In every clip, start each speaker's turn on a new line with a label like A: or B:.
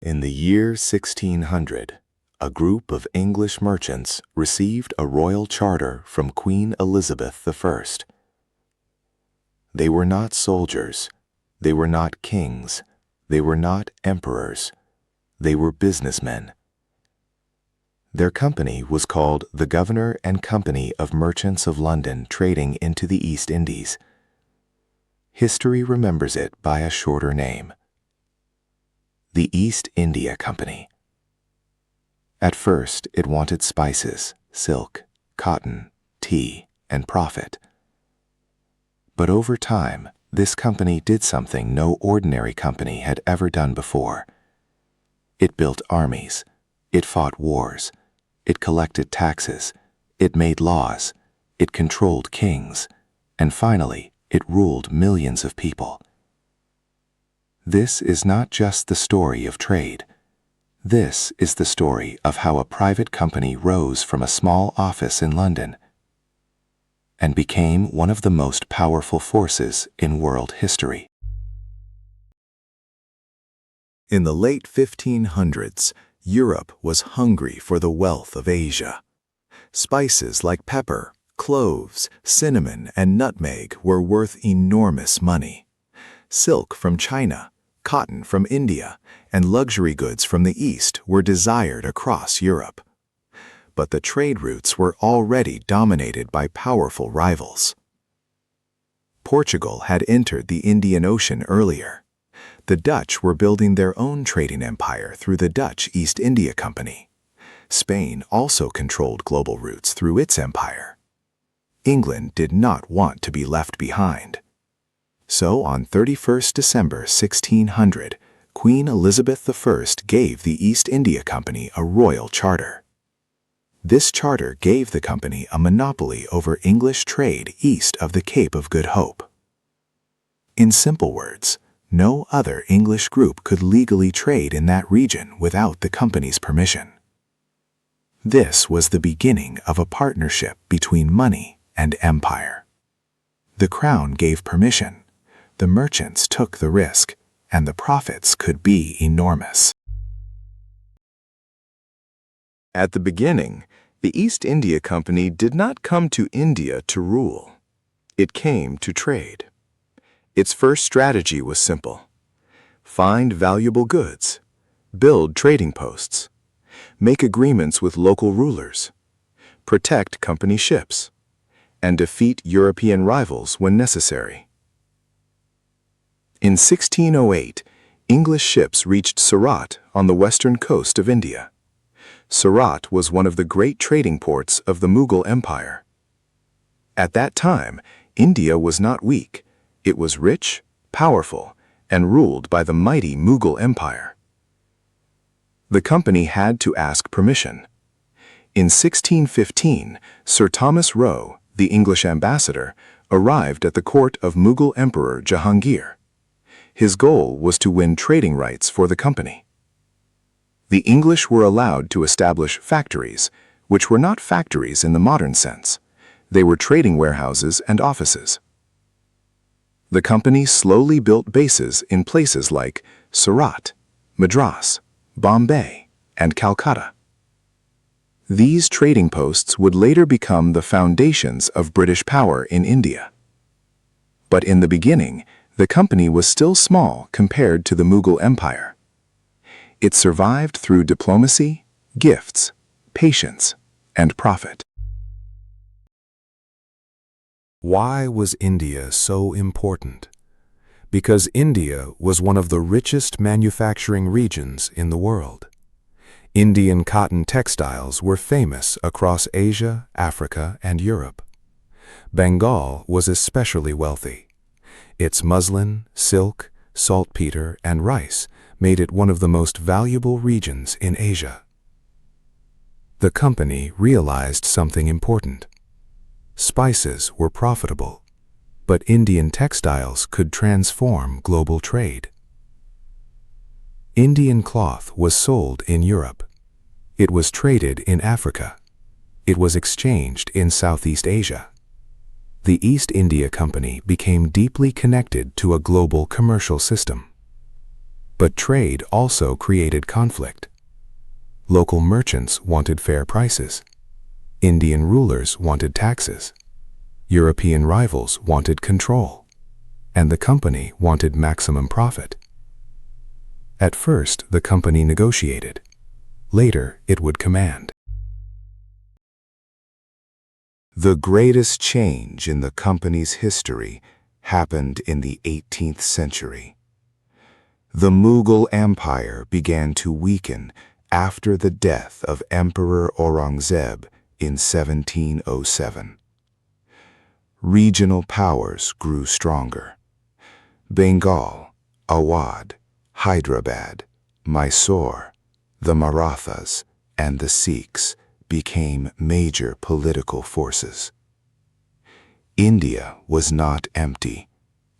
A: In the year 1600, a group of English merchants received a royal charter from Queen Elizabeth I. They were not soldiers, they were not kings, they were not emperors, they were businessmen. Their company was called the Governor and Company of Merchants of London Trading into the East Indies. History remembers it by a shorter name: the East India Company. At first, it wanted spices, silk, cotton, tea, and profit. But over time, this company did something no ordinary company had ever done before. It built armies, it fought wars, it collected taxes, it made laws, it controlled kings, and finally, it ruled millions of people. This is not just the story of trade. This is the story of how a private company rose from a small office in London and became one of the most powerful forces in world history. In the late 1500s, Europe was hungry for the wealth of Asia. Spices like pepper, cloves, cinnamon, and nutmeg were worth enormous money. Silk from China, cotton from India, and luxury goods from the East were desired across Europe. But the trade routes were already dominated by powerful rivals. Portugal had entered the Indian Ocean earlier. The Dutch were building their own trading empire through the Dutch East India Company. Spain also controlled global routes through its empire. England did not want to be left behind. So on 31st December 1600, Queen Elizabeth I gave the East India Company a royal charter. This charter gave the company a monopoly over English trade east of the Cape of Good Hope. In simple words, no other English group could legally trade in that region without the company's permission. This was the beginning of a partnership between money and empire. The crown gave permission. The merchants took the risk, and the profits could be enormous.
B: At the beginning, the East India Company did not come to India to rule. It came to trade. Its first strategy was simple: find valuable goods, build trading posts, make agreements with local rulers, protect company ships, and defeat European rivals when necessary. In 1608, English ships reached Surat on the western coast of India. Surat was one of the great trading ports of the Mughal Empire. At that time, India was not weak. It was rich, powerful, and ruled by the mighty Mughal Empire. The company had to ask permission. In 1615, Sir Thomas Roe, the English ambassador, arrived at the court of Mughal Emperor Jahangir. His goal was to win trading rights for the company. The English were allowed to establish factories, which were not factories in the modern sense. They were trading warehouses and offices. The company slowly built bases in places like Surat, Madras, Bombay, and Calcutta. These trading posts would later become the foundations of British power in India. But in the beginning, the company was still small compared to the Mughal Empire. It survived through diplomacy, gifts, patience, and profit.
C: Why was India so important? Because India was one of the richest manufacturing regions in the world. Indian cotton textiles were famous across Asia, Africa, and Europe. Bengal was especially wealthy. Its muslin, silk, saltpeter, and rice made it one of the most valuable regions in Asia. The company realized something important. Spices were profitable, but Indian textiles could transform global trade. Indian cloth was sold in Europe. It was traded in Africa. It was exchanged in Southeast Asia. The East India Company became deeply connected to a global commercial system. But trade also created conflict. Local merchants wanted fair prices. Indian rulers wanted taxes. European rivals wanted control. And the company wanted maximum profit. At first, the company negotiated. Later, it would command.
B: The greatest change in the company's history happened in the 18th century. The Mughal Empire began to weaken after the death of Emperor Aurangzeb in 1707. Regional powers grew stronger. Bengal, Awadh, Hyderabad, Mysore, the Marathas, and the Sikhs became major political forces. India was not empty.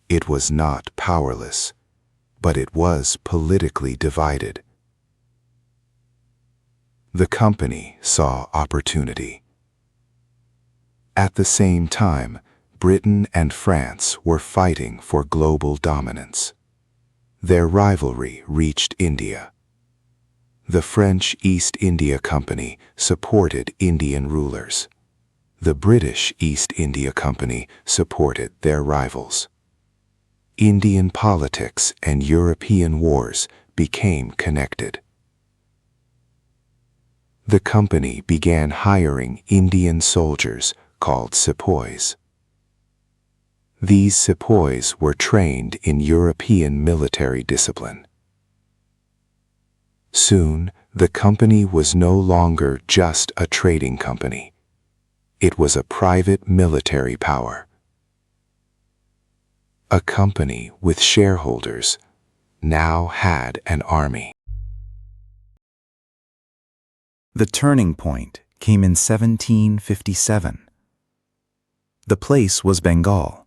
B: It was not powerless, but it was politically divided. The company saw opportunity. At the same time, Britain and France were fighting for global dominance. Their rivalry reached India. The French East India Company supported Indian rulers. The British East India Company supported their rivals. Indian politics and European wars became connected. The company began hiring Indian soldiers called Sepoys. These Sepoys were trained in European military discipline. Soon, the company was no longer just a trading company. It was a private military power. A company with shareholders now had an army.
D: The turning point came in 1757. The place was Bengal.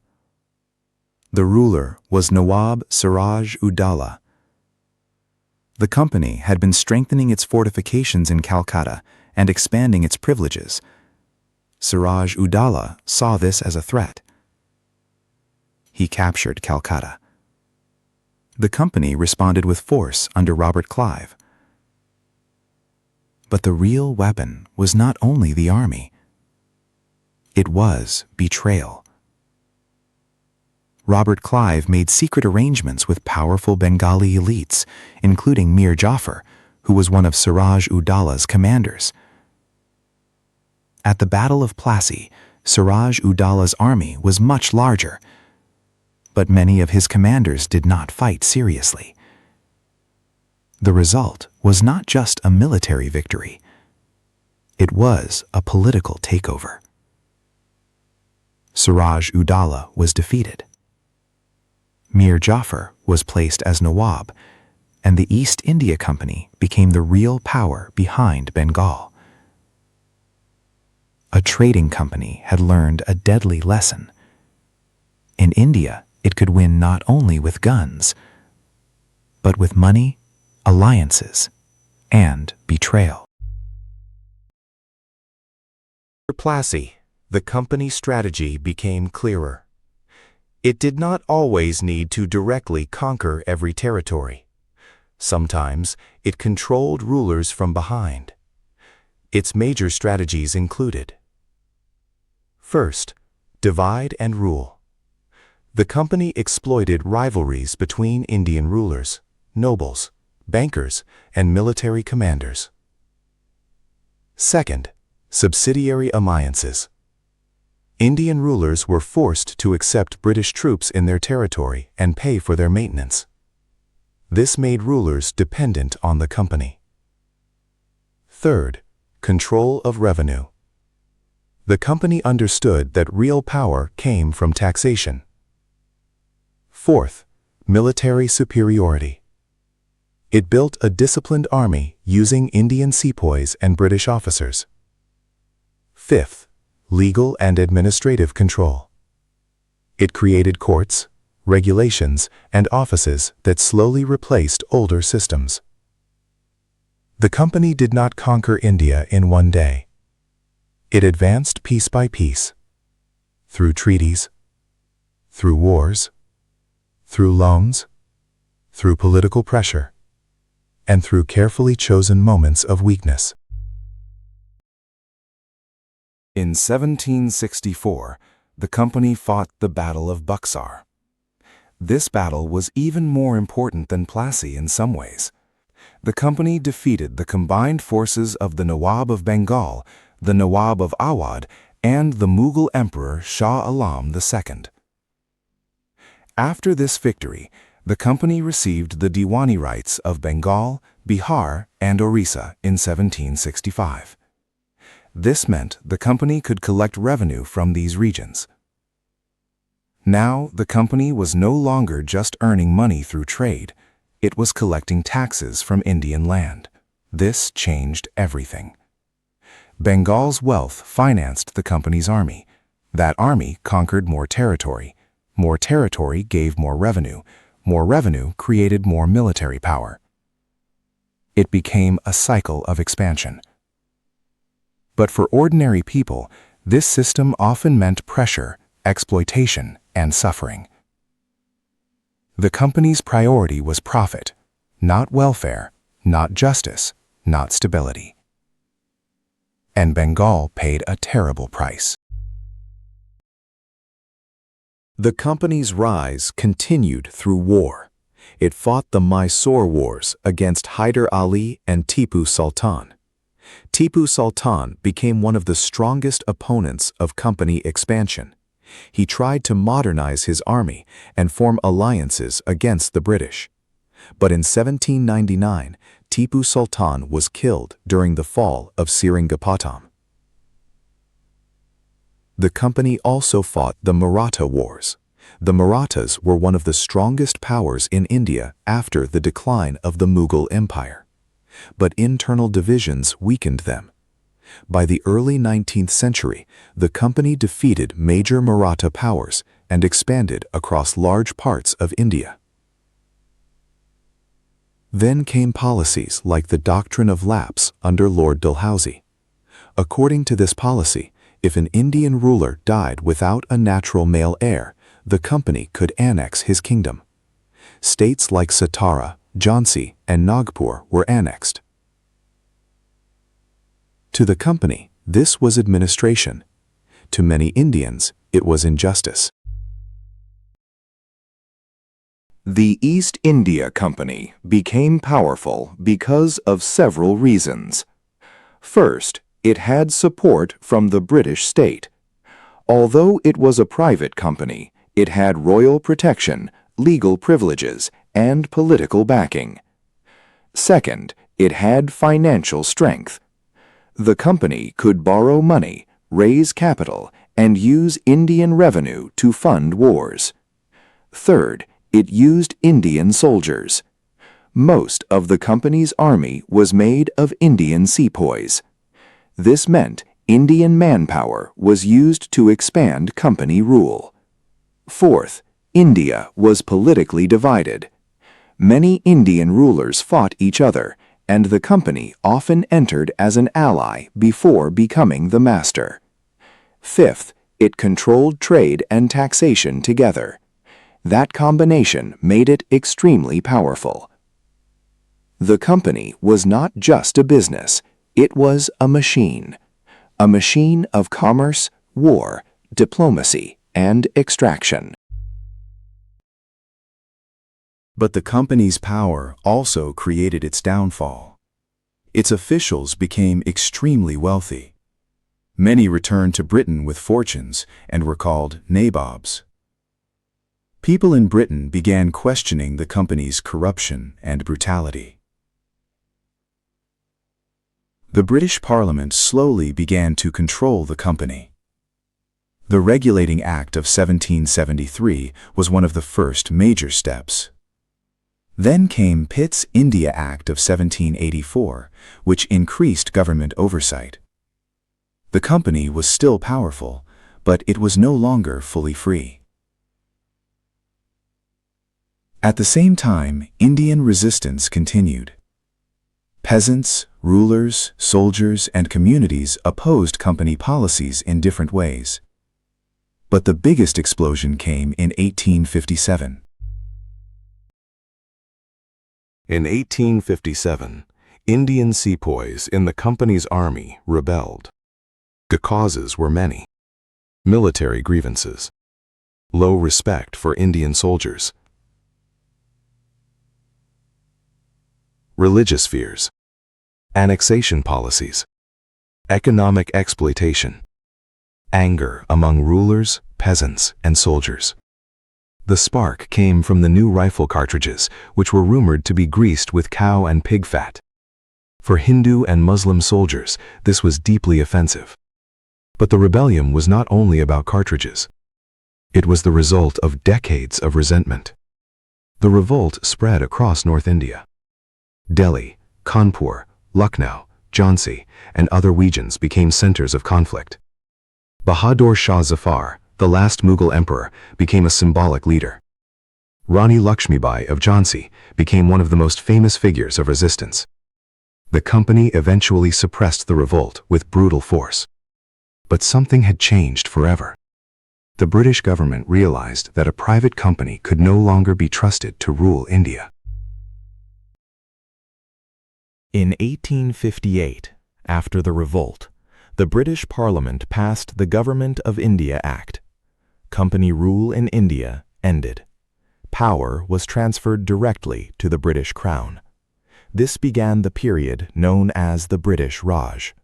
D: The ruler was Nawab Siraj-ud-Dowlah. The company had been strengthening its fortifications in Calcutta and expanding its privileges. Siraj-ud-Dowlah saw this as a threat. He captured Calcutta. The company responded with force under Robert Clive. But the real weapon was not only the army. It was betrayal. Robert Clive made secret arrangements with powerful Bengali elites, including Mir Jafar, who was one of Siraj-ud-Dowlah's commanders. At the Battle of Plassey, Siraj-ud-Dowlah's army was much larger, but many of his commanders did not fight seriously. The result was not just a military victory. It was a political takeover. Siraj-ud-Dowlah was defeated. Mir Jafar was placed as Nawab, and the East India Company became the real power behind Bengal. A trading company had learned a deadly lesson. In India, it could win not only with guns, but with money, alliances, and betrayal.
B: After Plassey, the company's strategy became clearer. It did not always need to directly conquer every territory. Sometimes it controlled rulers from behind. Its major strategies included: first, divide and rule. The company exploited rivalries between Indian rulers, nobles, bankers, and military commanders. Second, subsidiary alliances. Indian rulers were forced to accept British troops in their territory and pay for their maintenance. This made rulers dependent on the company. Third, control of revenue. The company understood that real power came from taxation. Fourth, military superiority. It built a disciplined army using Indian sepoys and British officers. Fifth, legal and administrative control. It created courts, regulations, and offices that slowly replaced older systems. The company did not conquer India in one day. It advanced piece by piece, through treaties, through wars, through loans, through political pressure, and through carefully chosen moments of weakness.
C: In 1764, the company fought the Battle of Buxar. This battle was even more important than Plassey in some ways. The company defeated the combined forces of the Nawab of Bengal, the Nawab of Awadh, and the Mughal Emperor Shah Alam II. After this victory, the company received the Diwani rights of Bengal, Bihar, and Orissa in 1765. This meant the company could collect revenue from these regions. Now, the company was no longer just earning money through trade. It was collecting taxes from Indian land. This changed everything. Bengal's wealth financed the company's army. That army conquered more territory. More territory gave more revenue. More revenue created more military power. It became a cycle of expansion. But for ordinary people, this system often meant pressure, exploitation, and suffering. The company's priority was profit, not welfare, not justice, not stability. And Bengal paid a terrible price.
B: The company's rise continued through war. It fought the Mysore Wars against Hyder Ali and Tipu Sultan. Tipu Sultan became one of the strongest opponents of company expansion. He tried to modernize his army and form alliances against the British. But in 1799, Tipu Sultan was killed during the fall of Seringapatam. The company also fought the Maratha Wars. The Marathas were one of the strongest powers in India after the decline of the Mughal Empire. But internal divisions weakened them. By the early 19th century, the company defeated major Maratha powers and expanded across large parts of India. Then came policies like the Doctrine of Lapse under Lord Dalhousie. According to this policy, if an Indian ruler died without a natural male heir, the company could annex his kingdom. States like Satara, Jhansi, and Nagpur were annexed. To the company, this was administration. To many Indians, it was injustice.
A: The East India Company became powerful because of several reasons. First, it had support from the British state. Although it was a private company, it had royal protection, legal privileges, and political backing. Second, it had financial strength. The company could borrow money, raise capital, and use Indian revenue to fund wars. Third, it used Indian soldiers. Most of the company's army was made of Indian sepoys. This meant Indian manpower was used to expand company rule. Fourth, India was politically divided. Many Indian rulers fought each other, and the company often entered as an ally before becoming the master. Fifth, it controlled trade and taxation together. That combination made it extremely powerful. The company was not just a business, it was a machine. A machine of commerce, war, diplomacy, and extraction.
B: But the company's power also created its downfall. Its officials became extremely wealthy. Many returned to Britain with fortunes and were called nabobs. People in Britain began questioning the company's corruption and brutality. The British Parliament slowly began to control the company. The Regulating Act of 1773 was one of the first major steps. Then came Pitt's India Act of 1784, which increased government oversight. The company was still powerful, but it was no longer fully free. At the same time, Indian resistance continued. Peasants, rulers, soldiers, and communities opposed company policies in different ways. But the biggest explosion came in 1857. In 1857, Indian Sepoys in the company's army rebelled. The causes were many: military grievances, low respect for Indian soldiers, religious fears, annexation policies, economic exploitation, anger among rulers, peasants, and soldiers. The spark came from the new rifle cartridges, which were rumored to be greased with cow and pig fat. For Hindu and Muslim soldiers, this was deeply offensive. But the rebellion was not only about cartridges. It was the result of decades of resentment. The revolt spread across North India. Delhi, Kanpur, Lucknow, Jhansi, and other regions became centers of conflict. Bahadur Shah Zafar, the last Mughal emperor, became a symbolic leader. Rani Lakshmibai of Jhansi became one of the most famous figures of resistance. The company eventually suppressed the revolt with brutal force. But something had changed forever. The British government realized that a private company could no longer be trusted to rule India.
C: In 1858, after the revolt, the British Parliament passed the Government of India Act. Company rule in India ended. Power was transferred directly to the British Crown. This began the period known as the British Raj.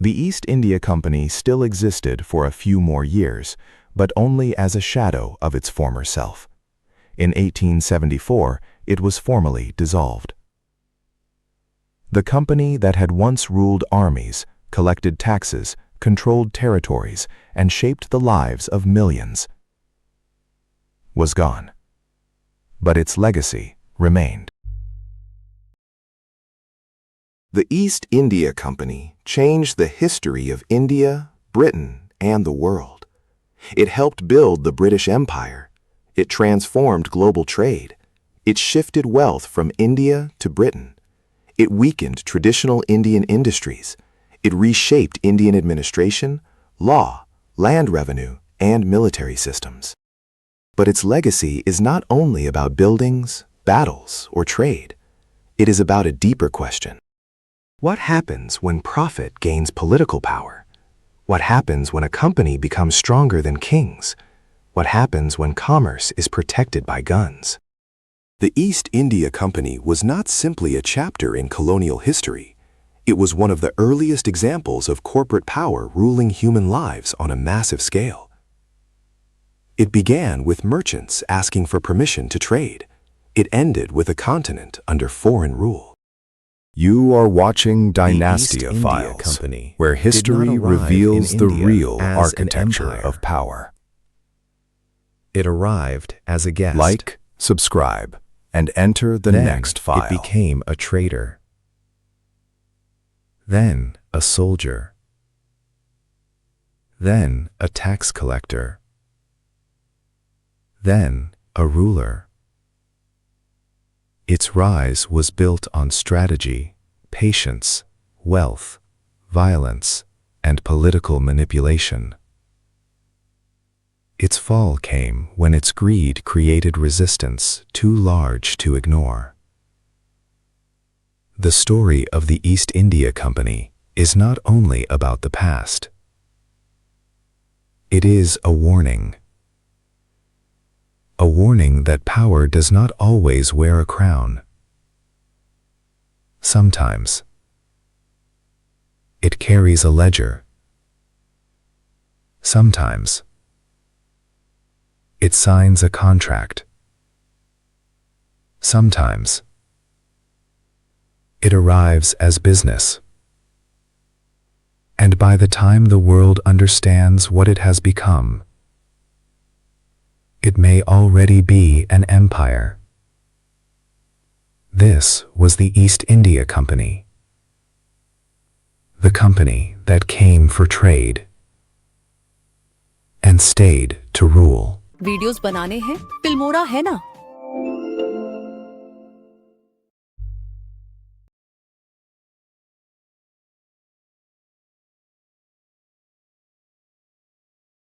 C: The East India Company still existed for a few more years, but only as a shadow of its former self. In 1874, it was formally dissolved. The company that had once ruled armies, collected taxes, controlled territories, and shaped the lives of millions was gone. But its legacy remained.
A: The East India Company changed the history of India, Britain, and the world. It helped build the British Empire. It transformed global trade. It shifted wealth from India to Britain. It weakened traditional Indian industries. It reshaped Indian administration, law, land revenue, and military systems. But its legacy is not only about buildings, battles, or trade. It is about a deeper question. What happens when profit gains political power? What happens when a company becomes stronger than kings? What happens when commerce is protected by guns? The East India Company was not simply a chapter in colonial history. It was one of the earliest examples of corporate power ruling human lives on a massive scale. It began with merchants asking for permission to trade. It ended with a continent under foreign rule.
C: You are watching
A: The East
C: Dynastia
A: India
C: Files,
A: Company
C: where history
A: did not arrive
C: reveals
A: in
C: the
A: India
C: real
A: as an
C: architecture
A: empire.
C: of power.
A: It arrived as a guest.
C: Like, subscribe, and enter the
A: Then
C: next file.
A: It became a trader. Then a soldier. Then a tax collector. Then a ruler. Its rise was built on strategy, patience, wealth, violence, and political manipulation. Its fall came when its greed created resistance too large to ignore. The story of the East India Company is not only about the past. It is a warning. A warning that power does not always wear a crown. Sometimes it carries a ledger. Sometimes it signs a contract. Sometimes it arrives as business. And by the time the world understands what it has become, it may already be an empire. This was the East India Company, the company that came for trade and stayed to rule.
E: Videos बनाने हैं Filmora है ना।